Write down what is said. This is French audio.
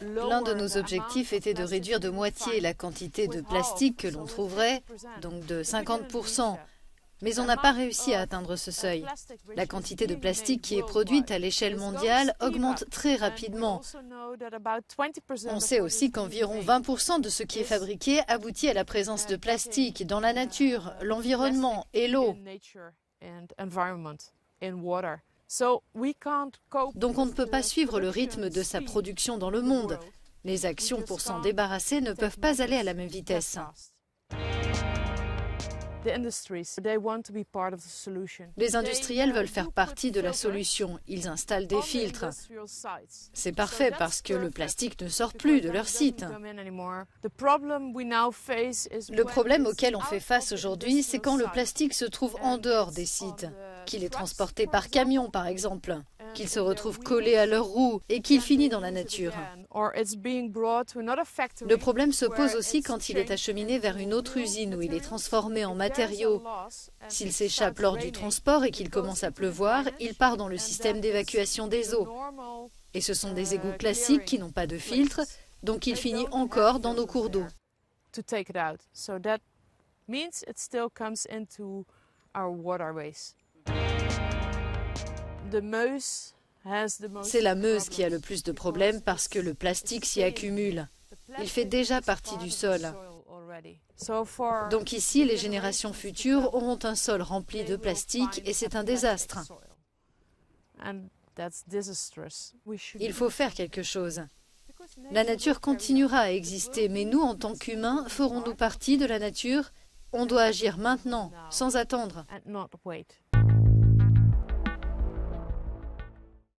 L'un de nos objectifs était de réduire de moitié la quantité de plastique que l'on trouverait, donc de 50%. Mais on n'a pas réussi à atteindre ce seuil. La quantité de plastique qui est produite à l'échelle mondiale augmente très rapidement. On sait aussi qu'environ 20% de ce qui est fabriqué aboutit à la présence de plastique dans la nature, l'environnement et l'eau. Donc on ne peut pas suivre le rythme de sa production dans le monde. Les actions pour s'en débarrasser ne peuvent pas aller à la même vitesse. Les industriels veulent faire partie de la solution. Ils installent des filtres. C'est parfait parce que le plastique ne sort plus de leur site. Le problème auquel on fait face aujourd'hui, c'est quand le plastique se trouve en dehors des sites, qu'il est transporté par camion par exemple, qu'il se retrouve collé à leurs roues et qu'il finit dans la nature. Le problème se pose aussi quand il est acheminé vers une autre usine où il est transformé en matériaux. S'il s'échappe lors du transport et qu'il commence à pleuvoir, il part dans le système d'évacuation des eaux. Et ce sont des égouts classiques qui n'ont pas de filtre, donc il finit encore dans nos cours d'eau. C'est la Meuse qui a le plus de problèmes parce que le plastique s'y accumule. Il fait déjà partie du sol. Donc ici, les générations futures auront un sol rempli de plastique et c'est un désastre. Il faut faire quelque chose. La nature continuera à exister, mais nous, en tant qu'humains, ferons-nous partie de la nature? On doit agir maintenant, sans attendre.